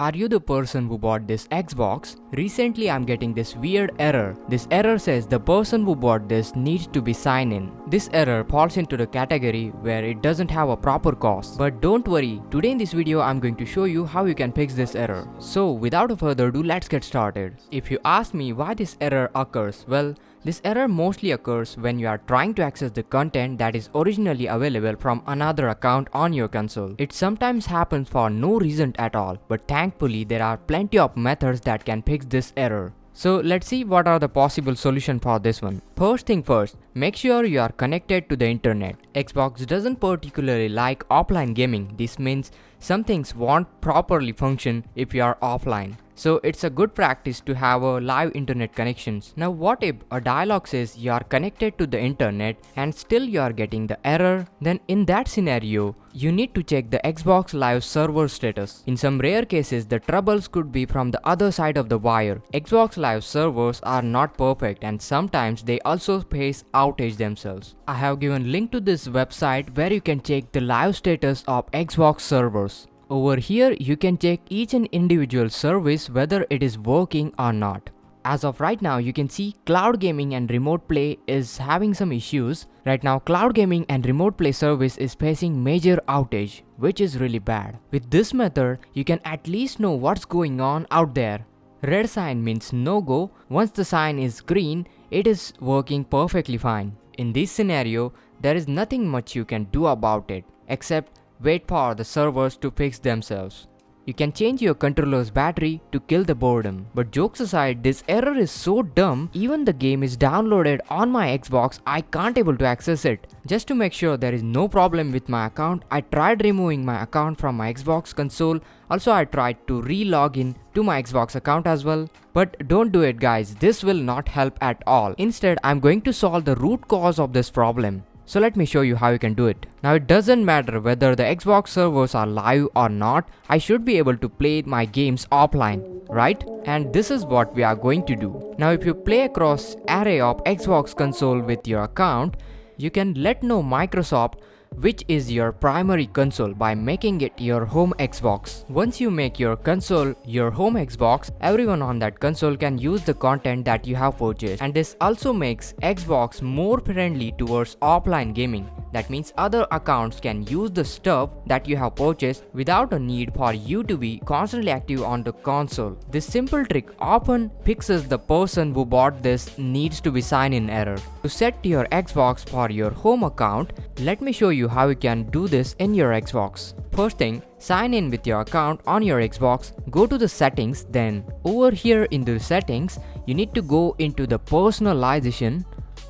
are you the person who bought this Xbox? Recently I'm getting this weird error. This error says the person who bought this needs to be signed in. This error falls into the category where it doesn't have a proper cause. But don't worry, today in this video I'm going to show you how you can fix this error. So without further ado, let's get started. If you ask me why this error occurs, well, this error mostly occurs when you are trying to access the content that is originally available from another account on your console. It sometimes happens for no reason at all, but thankfully there are plenty of methods that can fix this error. So let's see what are the possible solutions for this one. First thing first, make sure you are connected to the internet. Xbox doesn't particularly like offline gaming. This means some things won't properly function if you are offline. So it's a good practice to have a live internet connections. Now what if a dialog says you are connected to the internet and still you are getting the error? Then in that scenario, you need to check the Xbox Live server status. In some rare cases, the troubles could be from the other side of the wire. Xbox Live servers are not perfect and sometimes they also face outage themselves. I have given link to this website where you can check the live status of Xbox servers. Over here, you can check each and individual service whether it is working or not. As of right now, you can see cloud gaming and remote play is having some issues. Right now, cloud gaming and remote play service is facing major outage, which is really bad. With this method, you can at least know what's going on out there. Red sign means no go. Once the sign is green, it is working perfectly fine. In this scenario, there is nothing much you can do about it, except wait for the servers to fix themselves. You can change your controller's battery to kill the boredom. But jokes aside, this error is so dumb, even the game is downloaded on my Xbox, I can't able to access it. Just to make sure there is no problem with my account, I tried removing my account from my Xbox console. Also I tried to re-log in to my Xbox account as well. But don't do it guys, this will not help at all. Instead, I'm going to solve the root cause of this problem. So let me show you how you can do it. Now it doesn't matter whether the Xbox servers are live or not, I should be able to play my games offline, right? And this is what we are going to do. Now if you play across array of Xbox console with your account, you can let know Microsoft which is your primary console by making it your home Xbox. Once you make your console your home Xbox, everyone on that console can use the content that you have purchased. And this also makes Xbox more friendly towards offline gaming. That means other accounts can use the stuff that you have purchased without a need for you to be constantly active on the console. This simple trick often fixes the person who bought this needs to be sign in error. To set your Xbox for your home account, let me show you how you can do this in your Xbox. First thing, sign in with your account on your Xbox, go to the settings, then over here in the settings, you need to go into the personalization.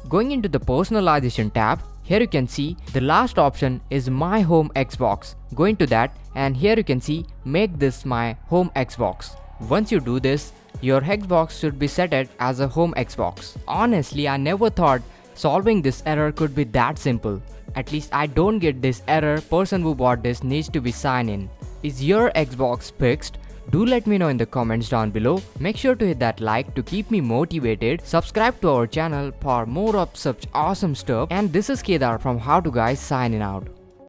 Going into the personalization tab, here you can see the last option is my home Xbox. Go into that and here you can see make this my home Xbox. Once you do this, your Xbox should be set as a home Xbox. Honestly, I never thought solving this error could be that simple. At least I don't get this error, person who bought this needs to be signed in. Is your Xbox fixed? Do let me know in the comments down below. Make sure to hit that like to keep me motivated. Subscribe to our channel for more of such awesome stuff. And this is Kedar from How to Guys signing out.